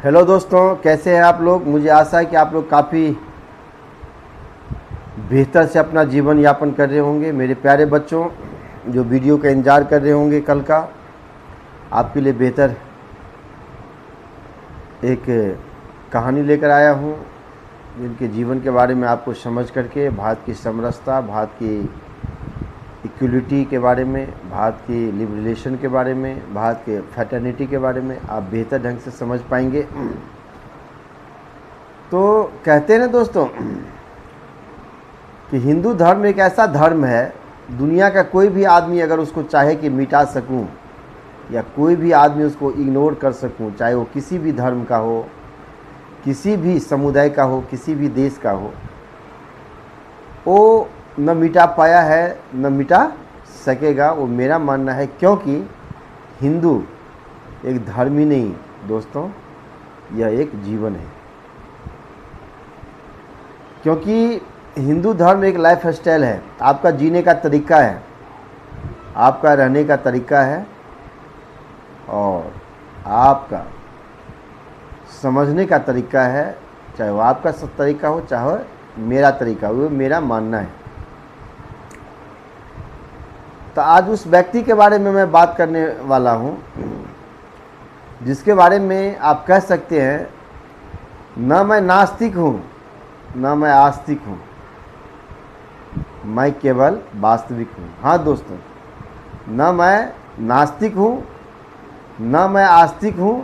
Hello दोस्तों, कैसे हैं आप लोग। मुझे आशा है कि आप लोग काफ़ी बेहतर से अपना जीवन यापन कर रहे होंगे। मेरे प्यारे बच्चों, जो वीडियो का इंतज़ार कर रहे होंगे कल का, आपके लिए बेहतर एक कहानी लेकर आया हूँ, जिनके जीवन के बारे में आपको समझ करके भारत की समरसता, भारत की इक्वलिटी के बारे में, भारत की लिबरेशन के बारे में, भारत के फ्रेटर्निटी के बारे में आप बेहतर ढंग से समझ पाएंगे। तो कहते हैं ना दोस्तों कि हिंदू धर्म एक ऐसा धर्म है, दुनिया का कोई भी आदमी अगर उसको चाहे कि मिटा सकूं या कोई भी आदमी उसको इग्नोर कर सकूं, चाहे वो किसी भी धर्म का हो, किसी भी समुदाय का हो, किसी भी देश का हो, वो न मिटा पाया है न मिटा सकेगा, वो मेरा मानना है। क्योंकि हिंदू एक धर्म ही नहीं दोस्तों, यह एक जीवन है। क्योंकि हिंदू धर्म एक लाइफ स्टाइल है, आपका जीने का तरीका है, आपका रहने का तरीका है, और आपका समझने का तरीका है। चाहे वो आपका तरीका हो, चाहे मेरा तरीका हो, वो मेरा मानना है। तो आज उस व्यक्ति के बारे में मैं बात करने वाला हूँ, जिसके बारे में आप कह सकते हैं, न मैं नास्तिक हूँ न मैं आस्तिक हूँ, मैं केवल वास्तविक हूँ। हाँ दोस्तों, न मैं नास्तिक हूँ न मैं आस्तिक हूँ,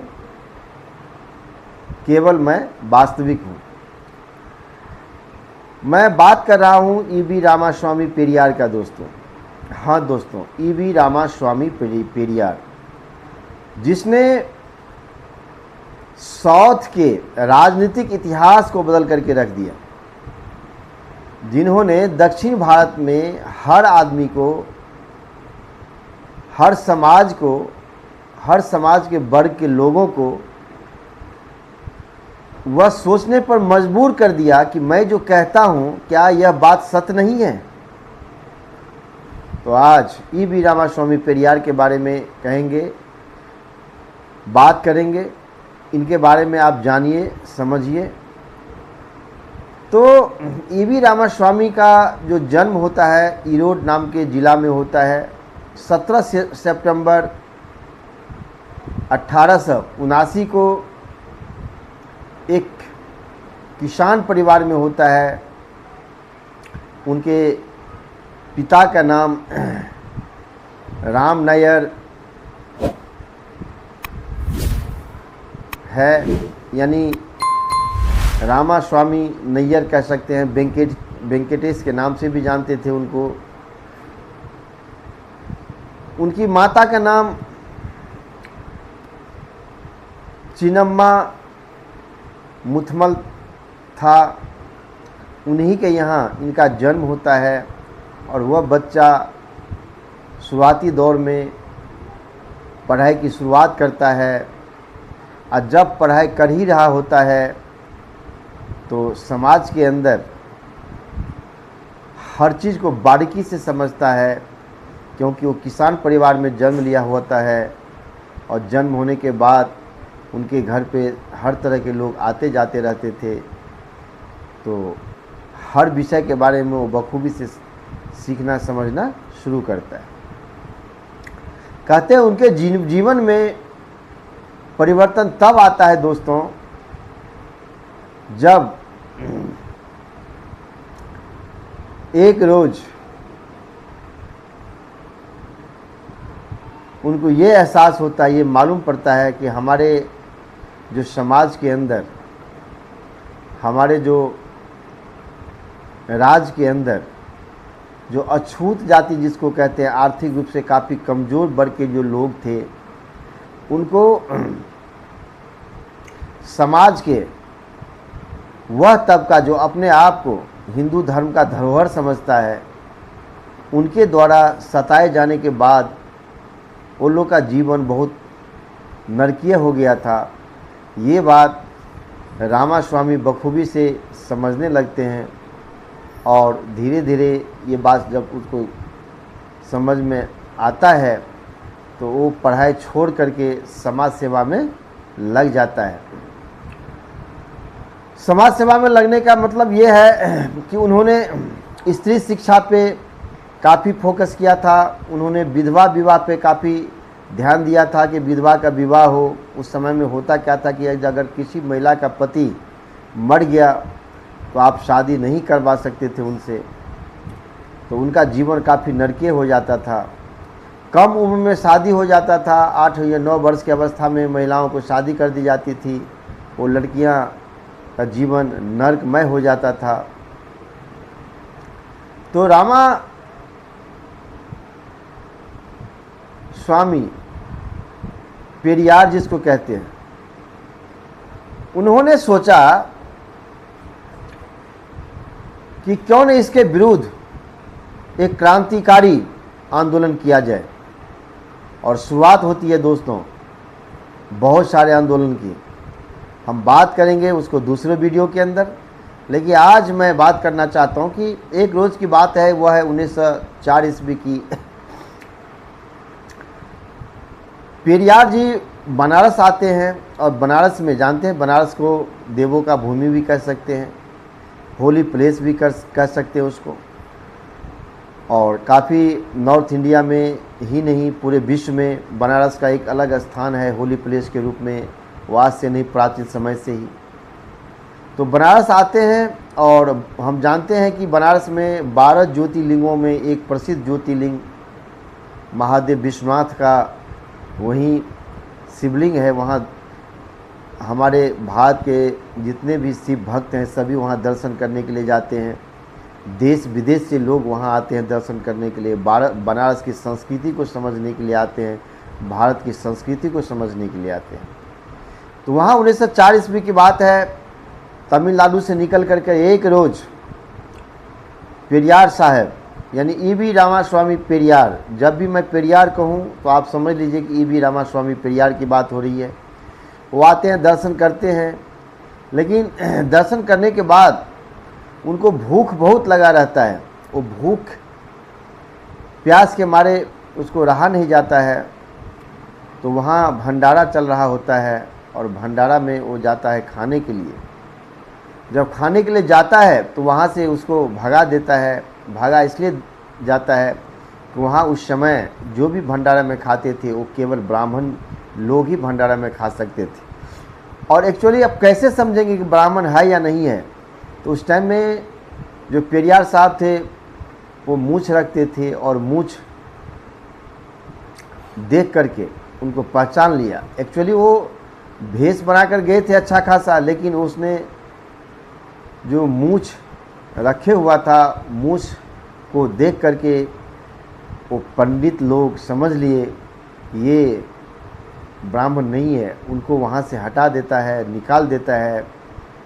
केवल मैं वास्तविक हूँ। मैं बात कर रहा हूँ ईवी रामास्वामी पेरियार का दोस्तों। हाँ दोस्तों, ईवी रामास्वामी पेरियार, जिसने साउथ के राजनीतिक इतिहास को बदल करके रख दिया, जिन्होंने दक्षिण भारत में हर आदमी को, हर समाज को, हर समाज के वर्ग के लोगों को वह सोचने पर मजबूर कर दिया कि मैं जो कहता हूँ क्या यह बात सत्य नहीं है। तो आज ईवी रामास्वामी पेरियार के बारे में कहेंगे, बात करेंगे, इनके बारे में आप जानिए, समझिए। तो ईवी रामास्वामी का जो जन्म होता है ईरोड नाम के ज़िला में होता है। 17 सितंबर 1879 को एक किसान परिवार में होता है। उनके पिता का नाम राम नायर है, यानी रामास्वामी नैयर कह सकते हैं। वेंकटेश के नाम से भी जानते थे उनको। उनकी माता का नाम चिन्नम्मा मुथमल था। उन्हीं के यहाँ इनका जन्म होता है, और वह बच्चा शुरुआती दौर में पढ़ाई की शुरुआत करता है। और जब पढ़ाई कर ही रहा होता है तो समाज के अंदर हर चीज़ को बारीकी से समझता है, क्योंकि वो किसान परिवार में जन्म लिया होता है। और जन्म होने के बाद उनके घर पे हर तरह के लोग आते जाते रहते थे, तो हर विषय के बारे में वो बखूबी से सीखना समझना शुरू करता है। कहते हैं उनके जीवन में परिवर्तन तब आता है दोस्तों, जब एक रोज उनको ये एहसास होता है, ये मालूम पड़ता है कि हमारे जो समाज के अंदर, हमारे जो राज्य के अंदर, जो अछूत जाति जिसको कहते हैं, आर्थिक रूप से काफ़ी कमज़ोर वर्ग के जो लोग थे, उनको समाज के वह तबका जो अपने आप को हिंदू धर्म का धरोहर समझता है, उनके द्वारा सताए जाने के बाद उन लोग का जीवन बहुत नरकीय हो गया था। ये बात रामास्वामी बखूबी से समझने लगते हैं, और धीरे धीरे ये बात जब उसको समझ में आता है तो वो पढ़ाई छोड़ करके समाज सेवा में लग जाता है। समाज सेवा में लगने का मतलब ये है कि उन्होंने स्त्री शिक्षा पे काफ़ी फोकस किया था। उन्होंने विधवा विवाह पे काफ़ी ध्यान दिया था कि विधवा का विवाह हो। उस समय में होता क्या था कि अगर किसी महिला का पति मर गया तो आप शादी नहीं करवा सकते थे उनसे, तो उनका जीवन काफ़ी नरकीय हो जाता था। कम उम्र में शादी हो जाता था, 8 या 9 वर्ष की अवस्था में महिलाओं को शादी कर दी जाती थी। वो लड़कियां का जीवन नरकमय हो जाता था। तो रामा स्वामी पेरियार जिसको कहते हैं, उन्होंने सोचा कि क्यों न इसके विरुद्ध एक क्रांतिकारी आंदोलन किया जाए। और शुरुआत होती है दोस्तों बहुत सारे आंदोलन की। हम बात करेंगे उसको दूसरे वीडियो के अंदर, लेकिन आज मैं बात करना चाहता हूं कि एक रोज़ की बात है, वह है 1904 ईस्वी की। पेरियार जी बनारस आते हैं और बनारस में जानते हैं, बनारस को देवों का भूमि भी कह सकते हैं, होली प्लेस भी कह सकते हैं उसको। और काफ़ी नॉर्थ इंडिया में ही नहीं पूरे विश्व में बनारस का एक अलग स्थान है होली प्लेस के रूप में, वाद से नहीं प्राचीन समय से ही। तो बनारस आते हैं और हम जानते हैं कि बनारस में 12 ज्योतिर्लिंगों में एक प्रसिद्ध ज्योतिर्लिंग महादेव विश्वनाथ का वहीं शिवलिंग है। वहाँ हमारे भारत के जितने भी शिव भक्त हैं सभी वहाँ दर्शन करने के लिए जाते हैं। देश विदेश से लोग वहाँ आते हैं दर्शन करने के लिए, बनारस की संस्कृति को समझने के लिए आते हैं, भारत की संस्कृति को समझने के लिए आते हैं। तो वहाँ 1904 ईस्वी की बात है, तमिलनाडु से निकल करके एक रोज़ पेरियार साहब यानी ई.वी. रामास्वामी पेरियार, जब भी मैं पेरियार कहूँ तो आप समझ लीजिए कि ई.वी. रामास्वामी पेरियार की बात हो रही है। वो आते हैं, दर्शन करते हैं, लेकिन दर्शन करने के बाद उनको भूख बहुत लगा रहता है। वो भूख प्यास के मारे उसको रहा नहीं जाता है। तो वहाँ भंडारा चल रहा होता है और भंडारा में वो जाता है खाने के लिए। जब खाने के लिए जाता है तो वहाँ से उसको भगा देता है। भागा इसलिए जाता है कि वहाँ उस समय जो भी भंडारा में खाते थे वो केवल ब्राह्मण लोग ही भंडारा में खा सकते थे। और एक्चुअली अब कैसे समझेंगे कि ब्राह्मण है या नहीं है? तो उस टाइम में जो पेरियार साहब थे वो मूछ रखते थे और मूछ देख करके उनको पहचान लिया। एक्चुअली वो भेष बनाकर गए थे अच्छा खासा, लेकिन उसने जो मूछ रखे हुआ था, मूछ को देख करके वो पंडित लोग समझ लिए ये ब्राह्मण नहीं है। उनको वहाँ से हटा देता है, निकाल देता है,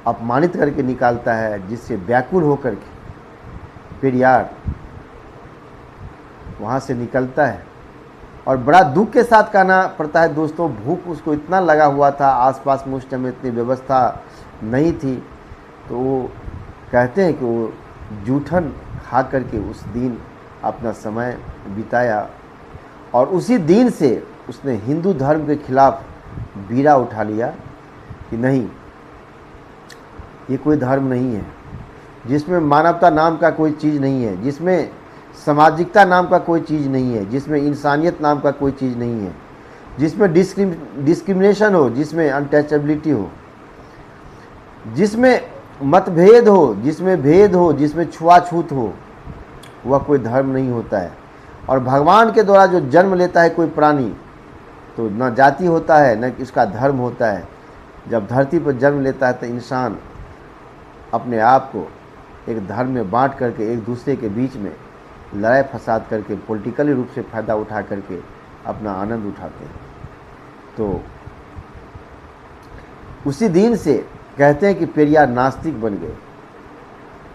अपमानित करके निकालता है, जिससे व्याकुल होकर के पेरियार वहाँ से निकलता है। और बड़ा दुख के साथ कहना पड़ता है दोस्तों, भूख उसको इतना लगा हुआ था, आसपास में उस टाइम में इतनी व्यवस्था नहीं थी। तो वो कहते हैं कि वो जूठन खा करके उस दिन अपना समय बिताया। और उसी दिन से उसने हिंदू धर्म के खिलाफ बीड़ा उठा लिया कि नहीं, ये कोई धर्म नहीं है जिसमें मानवता नाम का कोई चीज़ नहीं है, जिसमें सामाजिकता नाम का कोई चीज़ नहीं है, जिसमें इंसानियत नाम का कोई चीज़ नहीं है, जिसमें डिस्क्रिमिनेशन हो, जिसमें अनटचेबिलिटी हो, जिसमें मतभेद हो, जिसमें भेद हो, जिसमें छुआछूत हो, वह कोई धर्म नहीं होता है। और भगवान के द्वारा जो जन्म लेता है कोई प्राणी, तो न जाति होता है न इसका धर्म होता है। जब धरती पर जन्म लेता है तो इंसान अपने आप को एक धर्म में बांट करके एक दूसरे के बीच में लड़ाई फसाद करके पॉलिटिकली रूप से फ़ायदा उठा करके अपना आनंद उठाते हैं। तो उसी दिन से कहते हैं कि पेरियार नास्तिक बन गए।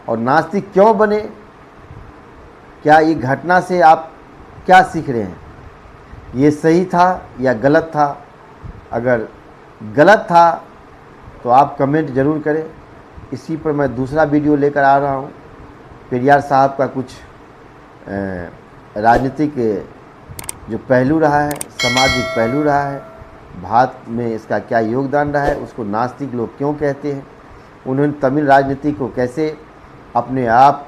और नास्तिक क्यों बने? क्या ये घटना से आप क्या सीख रहे हैं? ये सही था या गलत था? अगर गलत था तो आप कमेंट ज़रूर करें। इसी पर मैं दूसरा वीडियो लेकर आ रहा हूँ। पेरियार साहब का कुछ राजनीतिक जो पहलू रहा है, सामाजिक पहलू रहा है, भारत में इसका क्या योगदान रहा है, उसको नास्तिक लोग क्यों कहते हैं, उन्होंने तमिल राजनीति को कैसे अपने आप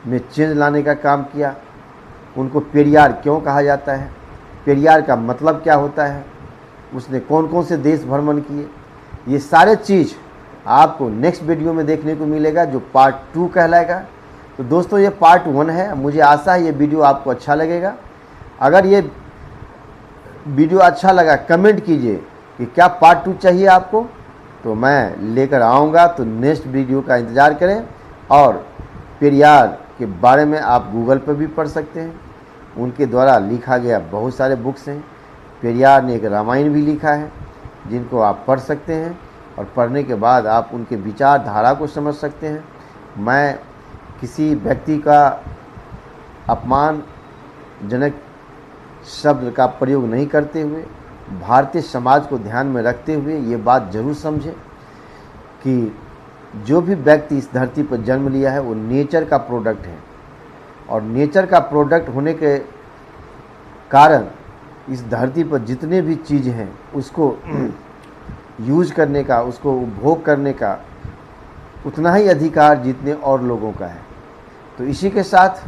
में चेंज लाने का काम किया, उनको पेरियार क्यों कहा जाता है, पेरियार का मतलब क्या होता है, उसने कौन कौन से देश भ्रमण किए, ये सारे चीज़ आपको नेक्स्ट वीडियो में देखने को मिलेगा जो पार्ट 2 कहलाएगा। तो दोस्तों ये पार्ट 1 है। मुझे आशा है ये वीडियो आपको अच्छा लगेगा। अगर ये वीडियो अच्छा लगा कमेंट कीजिए कि क्या पार्ट 2 चाहिए आपको, तो मैं लेकर आऊँगा। तो नेक्स्ट वीडियो का इंतज़ार करें। और पेरियार के बारे में आप गूगल पर भी पढ़ सकते हैं, उनके द्वारा लिखा गया बहुत सारे बुक्स हैं। पेरियार ने एक रामायण भी लिखा है जिनको आप पढ़ सकते हैं, और पढ़ने के बाद आप उनके विचारधारा को समझ सकते हैं। मैं किसी व्यक्ति का अपमानजनक शब्द का प्रयोग नहीं करते हुए भारतीय समाज को ध्यान में रखते हुए ये बात ज़रूर समझें कि जो भी व्यक्ति इस धरती पर जन्म लिया है वो नेचर का प्रोडक्ट है, और नेचर का प्रोडक्ट होने के कारण इस धरती पर जितने भी चीज़ हैं उसको यूज करने का, उसको उपभोग करने का उतना ही अधिकार जितने और लोगों का है। तो इसी के साथ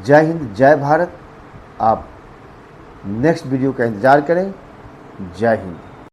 जय हिंद, जय भारत। आप नेक्स्ट वीडियो का इंतज़ार करें। जय हिंद।